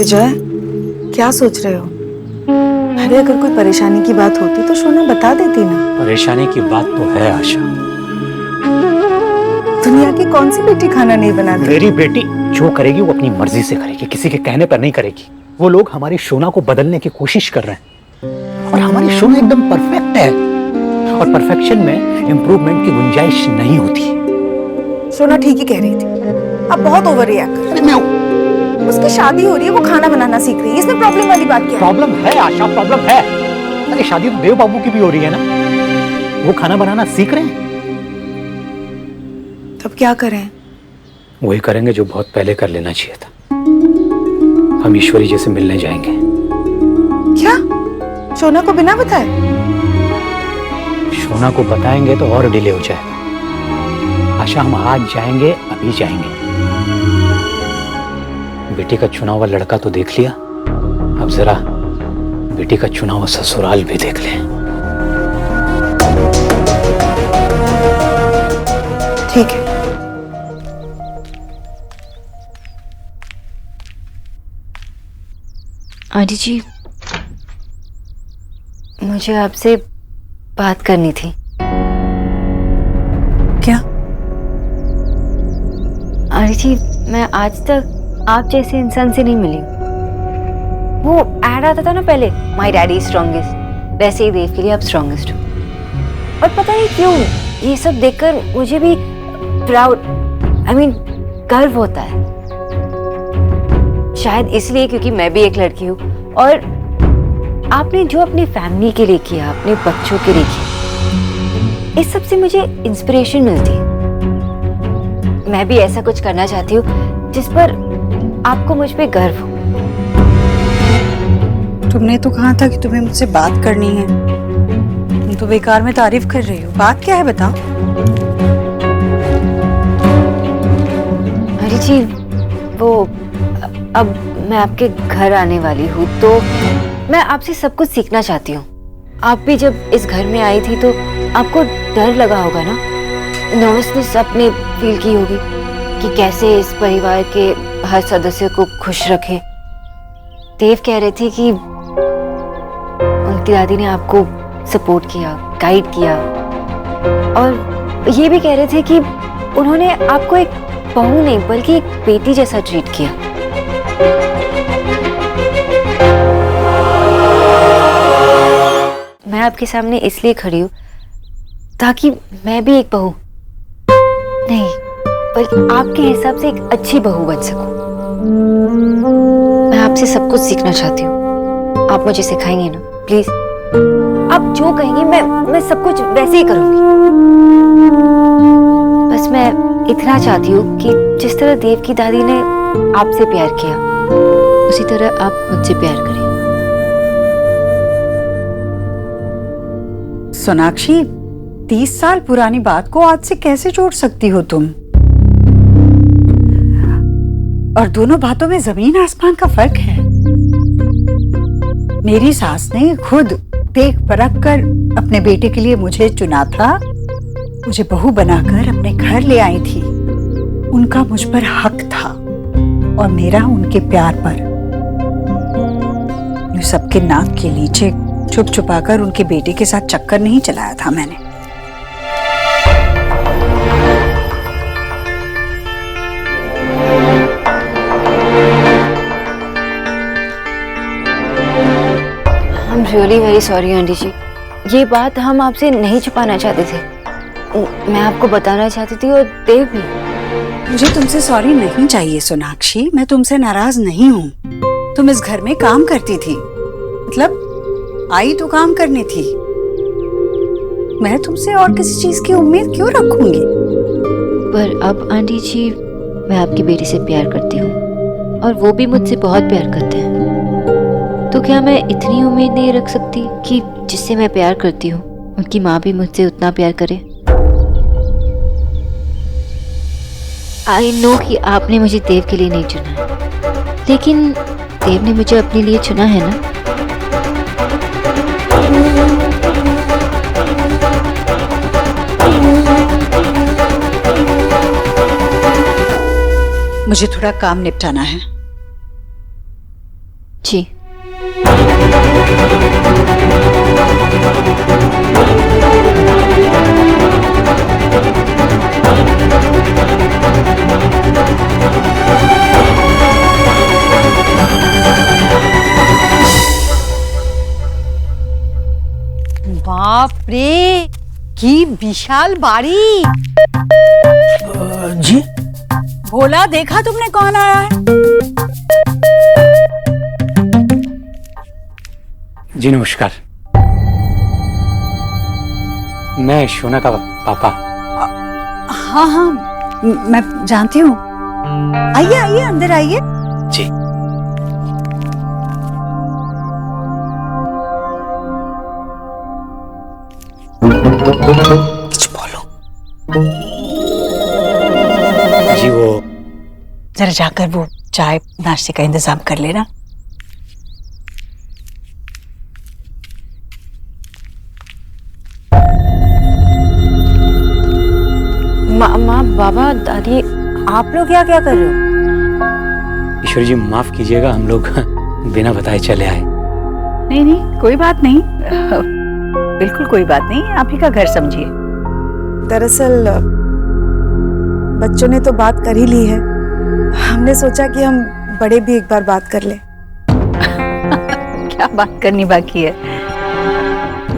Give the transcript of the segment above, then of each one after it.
विजय, क्या सोच रहे हो? अरे अगर कोई परेशानी की बात होती तो सोना बता देती ना। परेशानी की बात तो है आशा। दुनिया की कौन सी बेटी खाना नहीं बनाती? मेरी बेटी जो करेगी वो अपनी मर्जी से करेगी, किसी के कहने पर नहीं करेगी। वो लोग हमारी सोना को बदलने की कोशिश कर रहे हैं और हमारी सोना एकदम परफेक्ट है और परफेक्शन में इंप्रूवमेंट की गुंजाइश नहीं होती। सोना ठीक ही कह रही थी, अब बहुत ओवर रिएक्ट कर रही है। उसकी शादी हो रही है, वो खाना बनाना सीख रही है, इसमें प्रॉब्लम वाली बात क्या है? प्रॉब्लम है आशा, प्रॉब्लम है। अरे शादी तो देव बाबू की भी हो रही है ना, वो खाना बनाना सीख रहे हैं। तब क्या करें? वही करेंगे जो बहुत पहले कर लेना चाहिए था। हम ईश्वरी जी से मिलने जाएंगे। क्या? सोना को बिना बताए? सोना को बताएंगे तो और डिले हो जाएगा। आशा हम आज जाएंगे, अभी जाएंगे। बेटी का चुना हुआ लड़का तो देख लिया, अब जरा बेटी का चुना हुआ ससुराल भी देख लें। ठीक है। आंटी जी, मुझे आपसे बात करनी थी। क्या? आंटी जी, मैं आज तक आप जैसे इंसान से नहीं मिली। वो ऐड आता था ना पहले, माई डैडी इज स्ट्रॉन्गेस्ट, वैसे ही देव के लिए आप स्ट्रॉन्गेस्ट हो। और पता नहीं क्यों ये सब देखकर मुझे भी प्राउड, गर्व होता है। शायद इसलिए क्योंकि मैं भी एक लड़की हूँ और आपने जो अपनी फैमिली के लिए किया, अपने बच्चों के लिए किया, इस सब से मुझे इंस्पिरेशन मिलती है। मैं भी ऐसा कुछ करना चाहती हूँ जिस पर आपको मुझ पे गर्व हो। तुमने तो कहा था कि तुम्हें मुझसे बात करनी है, तुम तो बेकार में तारीफ कर रही हो। बात क्या है बताओ? अरे जी, वो अब मैं आपके घर आने वाली हूँ तो मैं आपसे सब कुछ सीखना चाहती हूँ। आप भी जब इस घर में आई थी तो आपको डर लगा होगा ना, नर्वसनेस आपने फील की होगी कि कैसे इस परिवार के हर सदस्य को खुश रखें। देव कह रहे थे कि उनकी दादी ने आपको सपोर्ट किया, गाइड किया, और ये भी कह रहे थे कि उन्होंने आपको एक बहू नहीं बल्कि एक बेटी जैसा ट्रीट किया। मैं आपके सामने इसलिए खड़ी हूँ ताकि मैं भी एक बहू नहीं बल्कि आपके हिसाब से एक अच्छी बहू बन सकूं। मैं आपसे सब कुछ सीखना चाहती हूँ। आप मुझे सिखाएंगे ना प्लीज? आप जो कहेंगे मैं सब कुछ वैसे ही करूंगी। बस मैं इतना चाहती हूँ कि जिस तरह देव की दादी ने आपसे प्यार किया, उसी तरह आप मुझसे प्यार करें। सोनाक्षी, 30 साल पुरानी बात को आज से कैसे जोड़ सकती हो तुम? और दोनों बातों में जमीन आसमान का फर्क है। मेरी सास ने खुद देख परख कर अपने बेटे के लिए मुझे चुना था, मुझे बहू बनाकर अपने घर ले आई थी। उनका मुझ पर हक था और मेरा उनके प्यार पर। सबके नाक के नीचे छुप छुपाकर उनके बेटे के साथ चक्कर नहीं चलाया था मैंने। I'm really very sorry aunty ji, ये बात हम आपसे नहीं छुपाना चाहते थे। मैं आपको बताना चाहती थी और देव भी। मुझे तुमसे सॉरी नहीं चाहिए सोनाक्षी, मैं तुमसे नाराज नहीं हूँ। तुम इस घर में काम करती थी, मतलब आई तो काम करनी थी। मैं तुमसे और किसी चीज की उम्मीद क्यों रखूंगी? पर अब आंटी जी, मैं आपकी बेटी से प्यार करती हूँ और वो भी मुझसे बहुत प्यार करते हैं। तो क्या मैं इतनी उम्मीद नहीं रख सकती कि जिससे मैं प्यार करती हूँ उनकी माँ भी मुझसे उतना प्यार करे? आई नो कि आपने मुझे देव के लिए नहीं चुना है, लेकिन देव ने मुझे अपने लिए चुना है ना। मुझे थोड़ा काम निपटाना है। जी। बाप रे, की विशाल बाड़ी। जी भोला, देखा तुमने कौन आया है? जी नमस्कार, मैं शोना का पापा। हाँ हाँ, मैं जानती हूँ। आइए आइए, अंदर आइए। जी कुछ बोलो। जी वो जरा जाकर वो चाय नाश्ते का इंतजाम कर लेना। माँ, बाबा, दादी, आप लोग क्या क्या कर रहे हो? ईश्वर जी माफ कीजिएगा, हम लोग बिना बताए चले आए। नहीं नहीं, कोई बात नहीं, बिल्कुल कोई बात नहीं, आप ही का घर समझिए। दरअसल बच्चों ने तो बात कर ही ली है, हमने सोचा कि हम बड़े भी एक बार बात कर लें। क्या बात करनी बाकी है?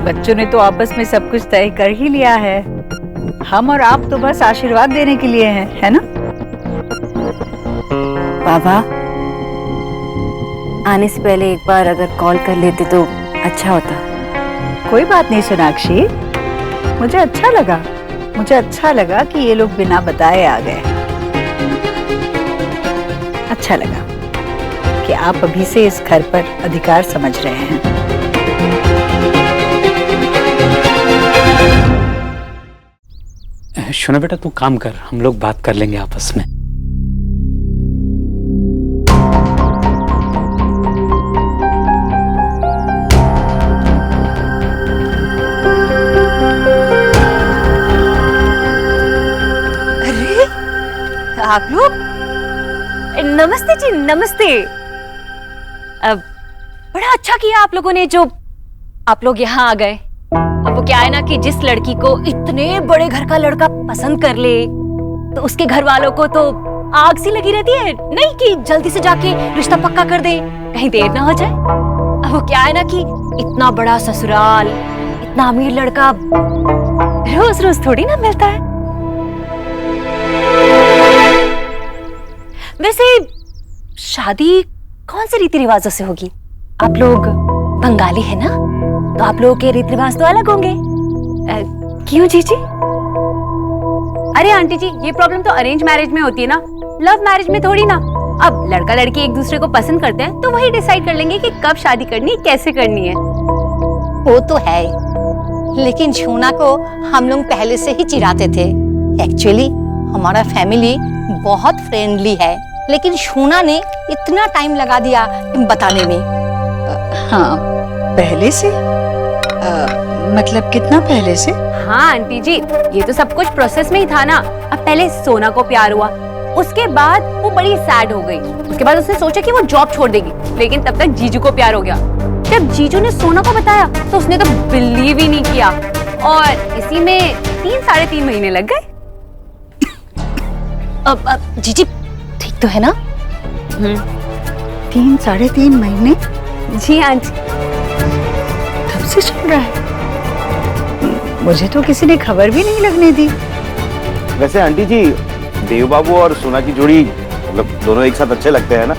बच्चों ने तो आपस में सब कुछ तय कर ही लिया है। हम और आप तो बस आशीर्वाद देने के लिए हैं, है ना? बाबा, आने से पहले एक बार अगर कॉल कर लेते तो अच्छा होता। कोई बात नहीं सोनाक्षी, मुझे अच्छा लगा कि ये लोग बिना बताए आ गए। अच्छा लगा कि आप अभी से इस घर पर अधिकार समझ रहे हैं। शोना बेटा, तू काम कर, हम लोग बात कर लेंगे आपस में। अरे आप लोग, नमस्ते जी, नमस्ते। अब बड़ा अच्छा किया आप लोगों ने जो आप लोग यहाँ आ गए। अब वो क्या है ना कि जिस लड़की को इतने बड़े घर का लड़का पसंद कर ले तो उसके घर वालों को तो आग सी लगी रहती है, नहीं कि जल्दी से जाके रिश्ता पक्का कर दे, कहीं देर ना हो जाए। अब वो क्या है ना कि इतना बड़ा ससुराल, इतना अमीर लड़का रोज रोज थोड़ी ना मिलता है। वैसे शादी कौन से रीति रिवाजों से होगी? आप लोग बंगाली है ना, तो आप लोगों के रीति रिवाज तो अलग होंगे। क्यों जीजी? अरे आंटी जी, ये प्रॉब्लम तो अरेंज मैरिज में होती है ना, लव मैरिज में थोड़ी ना। अब लड़का लड़की एक दूसरे को पसंद करते हैं तो वही डिसाइड कर लेंगे कि कब शादी करनी है, कैसे करनी है। वो तो है, लेकिन शोना को हम लोग पहले से ही चिढ़ाते थे। एक्चुअली हमारा फैमिली बहुत फ्रेंडली है, लेकिन शोना ने इतना टाइम लगा दिया बताने में। हाँ, पहले से? मतलब कितना पहले से? हाँ आंटी जी, ये तो सब कुछ प्रोसेस में ही था ना। अब पहले सोना को प्यार हुआ, उसके बाद वो बड़ी सैड हो गई, उसके बाद उसने सोचा कि वो जॉब छोड़ देगी, लेकिन तब तक जीजू को प्यार हो गया। जब जीजू ने सोना को बताया तो उसने तो बिलीव ही नहीं किया, और इसी में 3-3.5 महीने लग गए। अब जीजी ठीक तो है ना? 3-3.5 महीने? जी आंटी। कब से चल रहा है? मुझे तो किसी ने खबर भी नहीं लगने दी। वैसे आंटी जी, देव बाबू और सोना की जोड़ी मतलब दोनों एक साथ अच्छे लगते हैं ना?